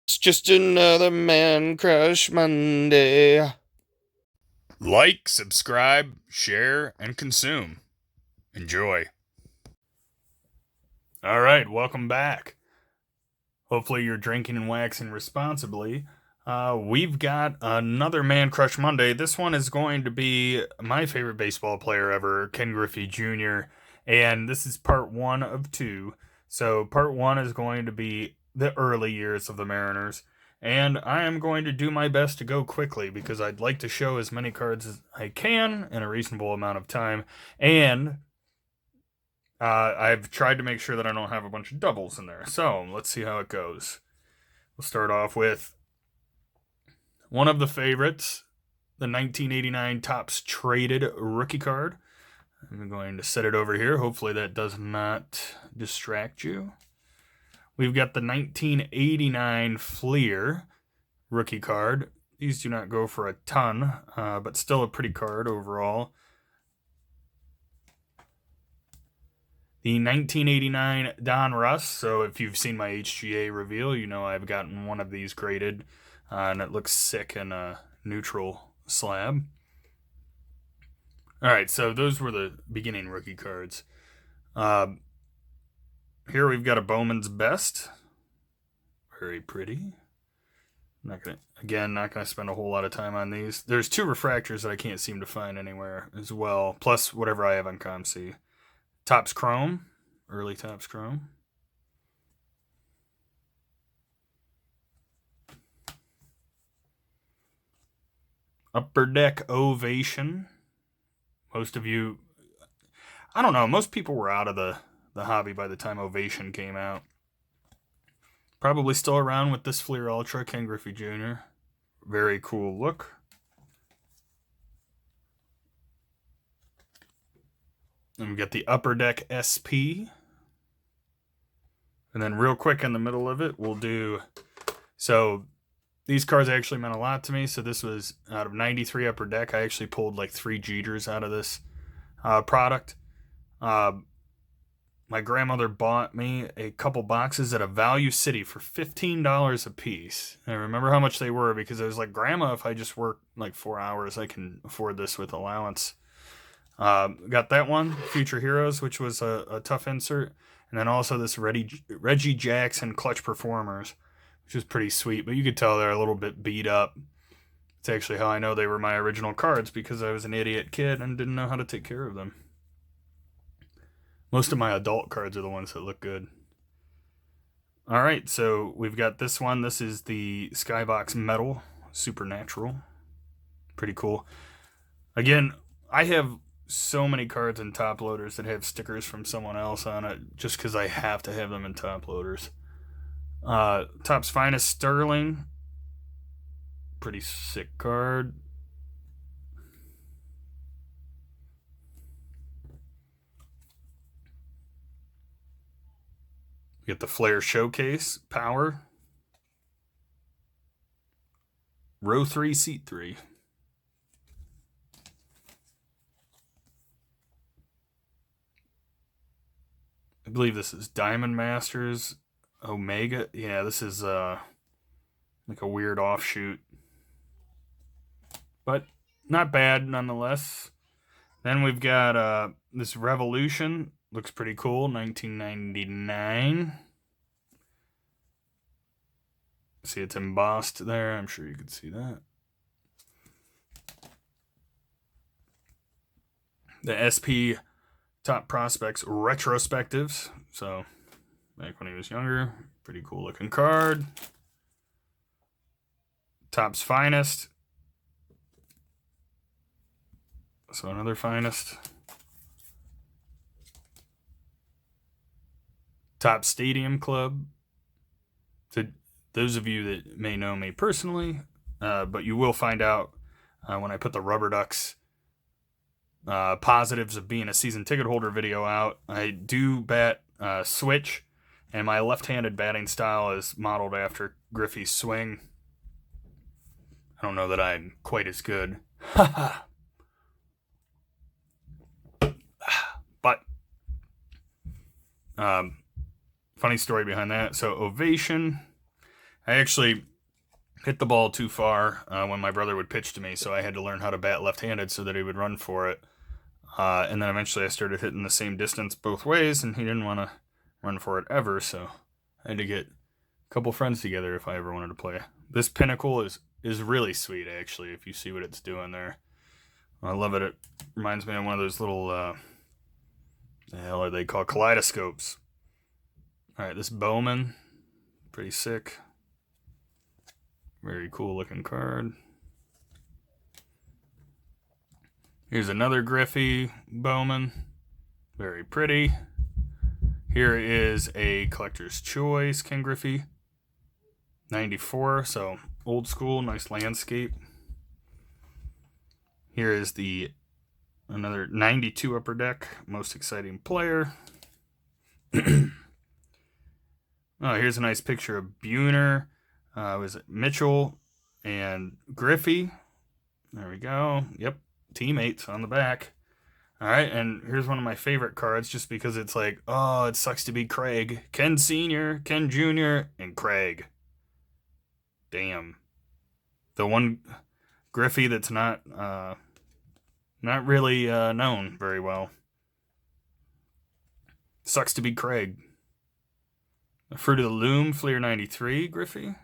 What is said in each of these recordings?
It's just another Mancrush Monday. Like, subscribe, share, and consume. Enjoy. All right, welcome back. Hopefully you're drinking and waxing responsibly. We've got another Mancrush Monday. This one is going to be my favorite baseball player ever, Ken Griffey Jr., and this is part one of two. So part one is going to be the early years of the Mariners. And I am going to do my best to go quickly because I'd like to show as many cards as I can in a reasonable amount of time. And I've tried to make sure that I don't have a bunch of doubles in there. So let's see how it goes. We'll start off with one of the favorites, the 1989 Topps Traded rookie card. I'm going to set it over here. Hopefully that does not distract you. We've got the 1989 Fleer rookie card. These do not go for a ton, but still a pretty card overall. The 1989 Don Russ. So if you've seen my HGA reveal, you know I've gotten one of these graded, and it looks sick in a neutral slab. All right, so those were the beginning rookie cards. Here we've got a Bowman's Best. Very pretty. Not gonna spend a whole lot of time on these. There's two refractors that I can't seem to find anywhere as well, plus whatever I have on ComC. Topps Chrome, early Topps Chrome. Upper Deck Ovation. Most of you, I don't know, most people were out of the hobby by the time Ovation came out. Probably still around with this Fleer Ultra, Ken Griffey Jr. Very cool look. And we got the Upper Deck SP. And then real quick in the middle of it, we'll do, so these cards actually meant a lot to me. So this was out of 93 Upper Deck. I actually pulled like 3 Jeters out of this product. My grandmother bought me a couple boxes at a Value City for $15 a piece. I remember how much they were because I was like, Grandma, if I just work like 4 hours, I can afford this with allowance. Got that one, Future Heroes, which was a tough insert. And then also this Reggie Jackson Clutch Performers, which was pretty sweet. But you could tell they're a little bit beat up. It's actually how I know they were my original cards because I was an idiot kid and didn't know how to take care of them. Most of my adult cards are the ones that look good. All right, so we've got this one. This is the Skybox Metal Supernatural. Pretty cool. Again, I have so many cards in top loaders that have stickers from someone else on it just because I have to have them in top loaders. Topps Finest Sterling. Pretty sick card. We got the Flair Showcase Power. Row 3, Seat 3. I believe this is Diamond Masters Omega. Yeah, this is like a weird offshoot. But not bad nonetheless. Then we've got this Revolution. Looks pretty cool. 1999. See, it's embossed there. I'm sure you can see that. The SP Top Prospects Retrospectives. So, back when he was younger. Pretty cool looking card. Topps Finest. So, another Finest. Top Stadium Club. To those of you that may know me personally, but you will find out when I put the Rubber Ducks positives of being a season ticket holder video out. I do bat switch, and my left-handed batting style is modeled after Griffey's swing. I don't know that I'm quite as good. But funny story behind that. So Ovation, I actually hit the ball too far when my brother would pitch to me, so I had to learn how to bat left-handed so that he would run for it. And then eventually I started hitting the same distance both ways, and he didn't want to run for it ever, so I had to get a couple friends together if I ever wanted to play. This pinnacle is really sweet, actually, if you see what it's doing there. I love it. It reminds me of one of those little, the hell are they called? Kaleidoscopes. All right, this Bowman, pretty sick. Very cool looking card. Here's another Griffey Bowman. Very pretty. Here is a Collector's Choice Ken Griffey. 94, so old school, nice landscape. Here is another 92 Upper Deck, Most Exciting Player. Oh, here's a nice picture of Buhner. Was it Mitchell and Griffey? There we go. Yep, teammates on the back. All right, and here's one of my favorite cards just because it's like, oh, it sucks to be Craig. Ken Sr., Ken Jr., and Craig. Damn. The one Griffey that's not really known very well. Sucks to be Craig. A Fruit of the Loom, Fleer 93 Griffey.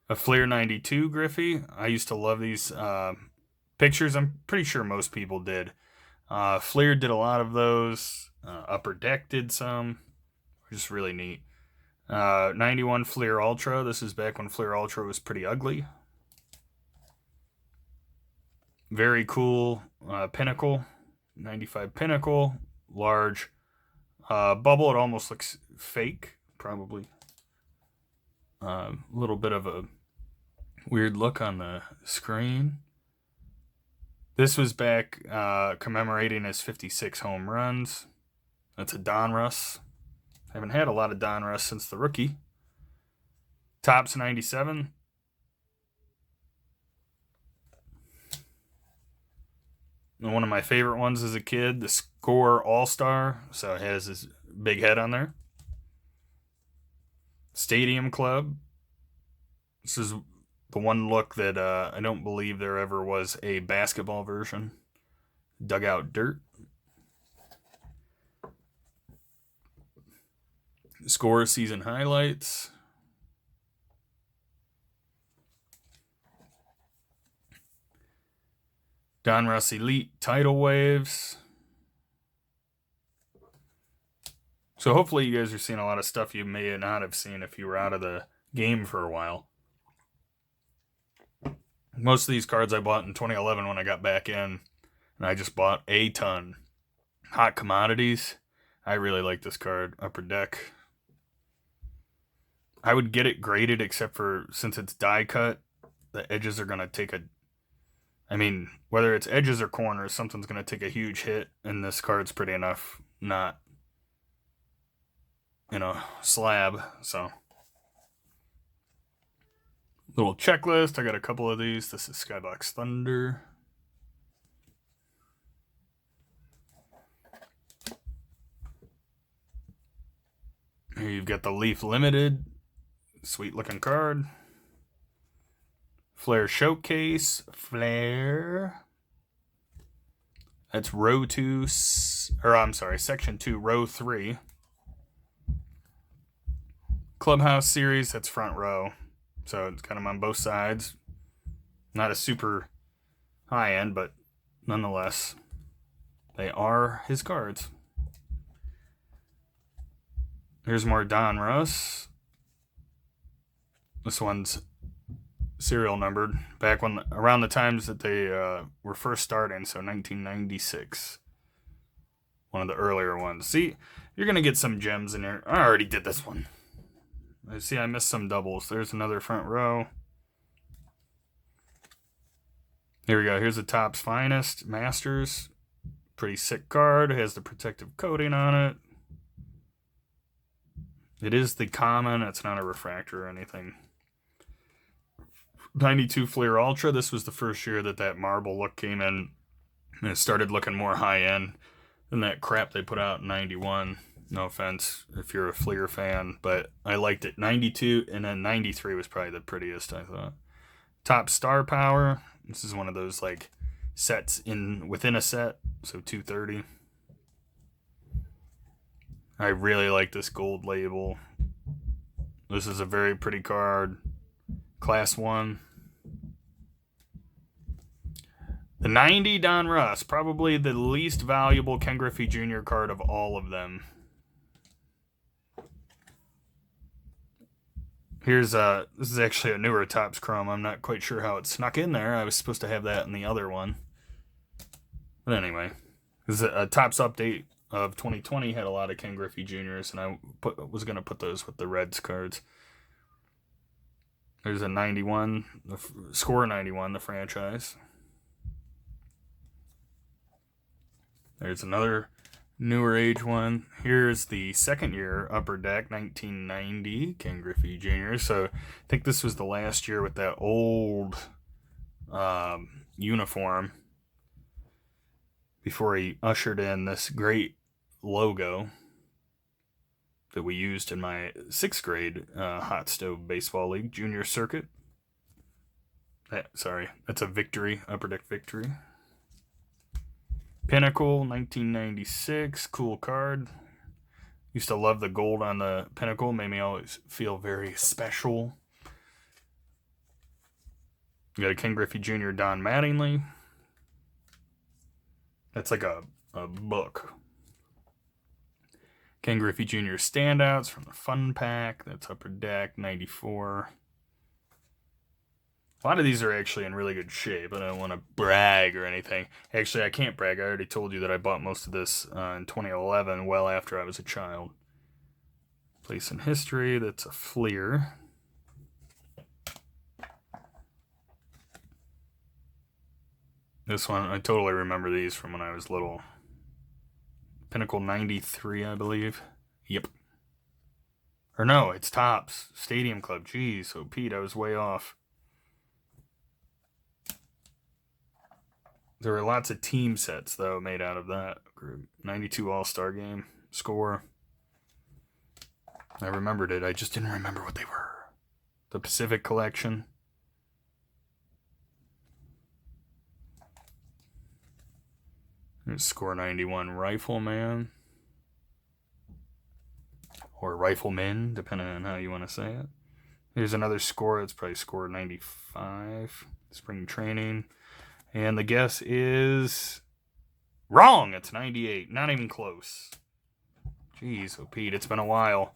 A Fleer 92 Griffey. I used to love these pictures. I'm pretty sure most people did. Fleer did a lot of those. Upper Deck did some. Just really neat. 91 Fleer Ultra. This is back when Fleer Ultra was pretty ugly. Very cool Pinnacle. 95 Pinnacle. Large bubble. It almost looks fake, probably. A little bit of a weird look on the screen. This was back commemorating his 56 home runs. That's a Donruss. Haven't had a lot of Donruss since the rookie. Topps 97. And one of my favorite ones as a kid, the Score All-Star. So it has his big head on there. Stadium Club. This is the one look that I don't believe there ever was a basketball version. Dugout Dirt. Score Season Highlights. Donruss Elite Tidal Waves. So hopefully you guys are seeing a lot of stuff you may not have seen if you were out of the game for a while. Most of these cards I bought in 2011 when I got back in, and I just bought a ton. Hot Commodities. I really like this card. Upper Deck. I would get it graded except for since it's die cut, the edges are going to take whether it's edges or corners, something's going to take a huge hit, and this card's pretty enough not, slab, so. Little checklist. I got a couple of these. This is Skybox Thunder. Here you've got the Leaf Limited. Sweet looking card. Flair Showcase. Flair. That's Section 2, Row 3. Clubhouse Series. That's front row. So it's kind of on both sides. Not a super high end, but nonetheless, they are his cards. Here's more Donruss. This one's serial numbered. Back around the times that they were first starting, so 1996. One of the earlier ones. See, you're going to get some gems in here. I already did this one. I see I missed some doubles. There's another front row. Here we go. Here's the Topps Finest Masters. Pretty sick card. It has the protective coating on it. It is the common. It's not a refractor or anything. 92 Fleer Ultra. This was the first year that marble look came in. And it started looking more high end than that crap they put out in 91. No offense if you're a Fleer fan, but I liked it. 92 and then 93 was probably the prettiest, I thought. Top Star Power. This is one of those like sets within a set, so 230. I really like this gold label. This is a very pretty card. Class 1. The 90 Don Russ, probably the least valuable Ken Griffey Jr. card of all of them. Here's this is actually a newer Topps Chrome. I'm not quite sure how it snuck in there. I was supposed to have that in the other one. But anyway, this is a Topps update of 2020 had a lot of Ken Griffey Jr.'s, and I was going to put those with the Reds cards. There's a 91, score 91, the franchise. There's another newer age one. Here's the second year Upper Deck 1990 Ken Griffey Jr. So I think this was the last year with that old uniform before he ushered in this great logo that we used in my 6th grade Hot Stove Baseball League Junior Circuit. That's a Victory, Upper Deck Victory. Pinnacle, 1996, cool card. Used to love the gold on the Pinnacle, made me always feel very special. You got a Ken Griffey Jr. Don Mattingly. That's like a book. Ken Griffey Jr. Standouts from the Fun Pack. That's Upper Deck, 94. A lot of these are actually in really good shape. I don't want to brag or anything. Actually, I can't brag. I already told you that I bought most of this in 2011, well after I was a child. Place in history, that's a Fleer. This one, I totally remember these from when I was little. Pinnacle 93, I believe. Yep. Or no, it's Topps. Stadium Club. Jeez, so Pete, I was way off. There were lots of team sets, though, made out of that group. 92 All-Star Game. Score. I remembered it. I just didn't remember what they were. The Pacific Collection. There's Score 91 Rifleman. Or Rifleman, depending on how you want to say it. Here's another score. It's probably Score 95. Spring Training. And the guess is wrong. It's 98. Not even close. Jeez, oh Pete, it's been a while.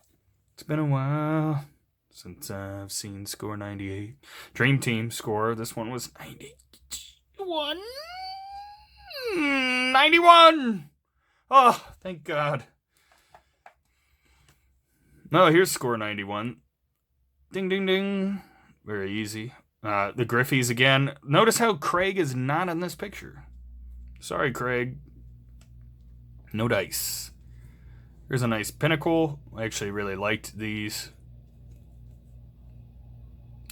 It's been a while since I've seen Score 98. Dream Team score. This one was 91. 91! Oh, thank God. No, here's Score 91. Ding, ding, ding. Very easy. The Griffeys again. Notice how Craig is not in this picture. Sorry, Craig. No dice. Here's a nice Pinnacle. I actually really liked these.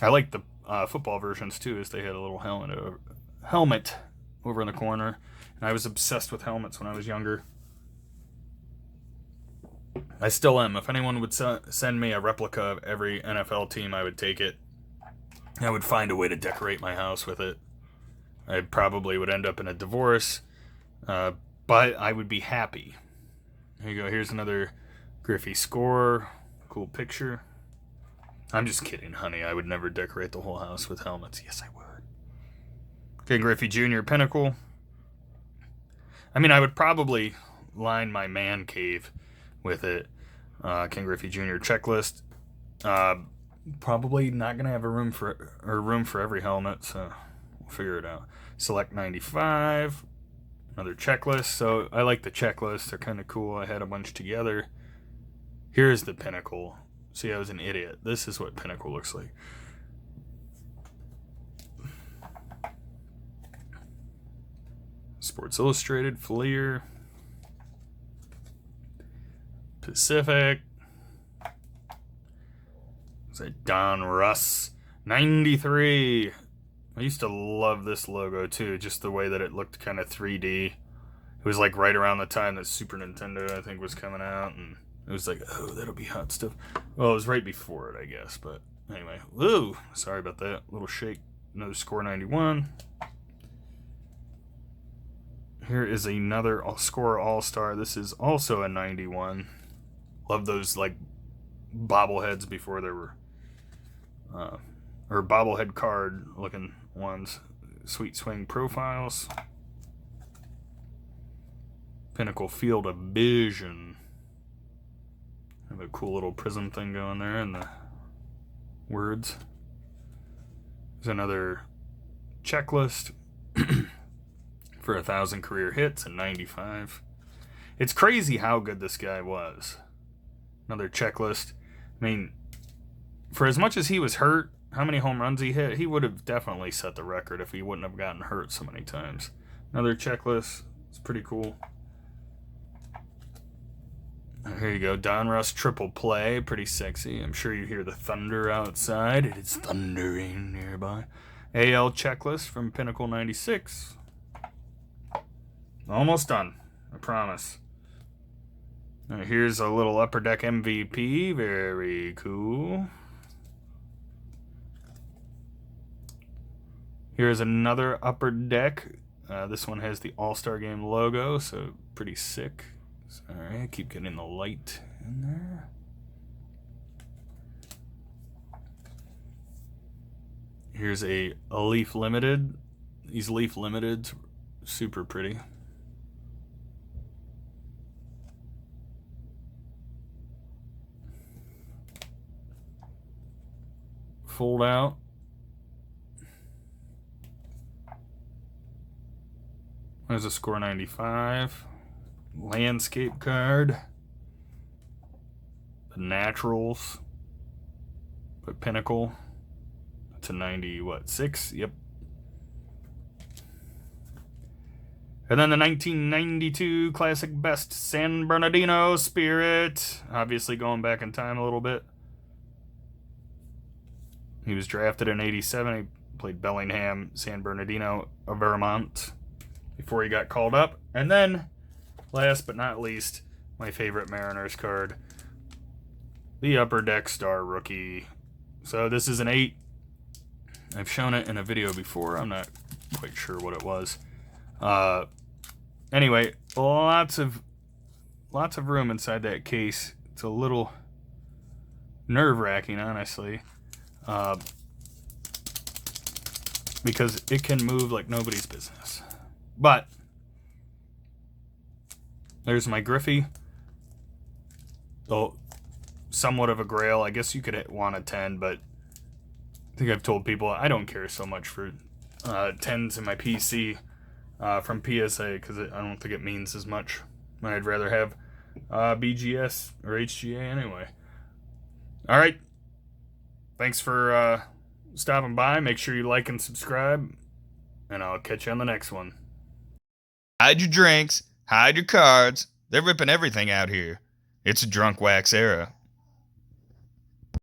I liked the football versions too, as they had a little helmet over in the corner. And I was obsessed with helmets when I was younger. I still am. If anyone would send me a replica of every NFL team, I would take it. I would find a way to decorate my house with it. I probably would end up in a divorce, but I would be happy. Here you go. Here's another Griffey score. Cool picture. I'm just kidding, honey. I would never decorate the whole house with helmets. Yes, I would. Ken Griffey Jr. Pinnacle. I mean, I would probably line my man cave with it. Ken Griffey Jr. checklist. Probably not gonna have a room for every helmet, so we'll figure it out. Select 95. Another checklist. So I like the checklists. They're kind of cool. I had a bunch together. Here's the Pinnacle. See, I was an idiot. This is what Pinnacle looks like. Sports Illustrated, Fleer, Pacific. Is that Don Russ? 93. I used to love this logo too, just the way that it looked kind of 3D. It was like right around the time that Super Nintendo, I think, was coming out, and It was like, oh, that'll be hot stuff. Well, it was right before it, I guess. But anyway, woo, sorry about that. Little shake. Another score 91. Here is another score all-star. This is also a 91. Love those like bobbleheads before there were, or bobblehead card looking ones. Sweet Swing Profiles. Pinnacle Field of Vision. Have a cool little prism thing going there and the words. There's another checklist for 1,000 career hits and 95. It's crazy how good this guy was. Another checklist. I mean, for as much as he was hurt, how many home runs he hit, he would have definitely set the record if he wouldn't have gotten hurt so many times. Another checklist. It's pretty cool. Here you go. Donruss triple play. Pretty sexy. I'm sure you hear the thunder outside. It is thundering nearby. AL checklist from Pinnacle 96. Almost done. I promise. Now here's a little Upper Deck MVP. Very cool. Here's another Upper Deck. This one has the All-Star Game logo, so pretty sick. Alright, keep getting the light in there. Here's a Leaf Limited. These Leaf Limiteds, super pretty. Fold out. There's a score 95. Landscape card. The Naturals. But Pinnacle. It's a 90, what, 6? Yep. And then the 1992 Classic Best San Bernardino Spirit. Obviously going back in time a little bit. He was drafted in 87. He played Bellingham, San Bernardino, Vermont before he got called up. And then, last but not least, my favorite Mariners card, the Upper Deck Star Rookie. So this is an 8. I've shown it in a video before. I'm not quite sure what it was. Anyway, lots of room inside that case. It's a little nerve-wracking, honestly. Because it can move like nobody's business. But there's my Griffey. Oh, somewhat of a grail. I guess you could want a 10, but I think I've told people I don't care so much for 10s in my PC from PSA because I don't think it means as much. I'd rather have BGS or HGA anyway. All right. Thanks for stopping by. Make sure you like and subscribe, and I'll catch you on the next one. Hide your drinks, hide your cards. They're ripping everything out here. It's a drunk wax era.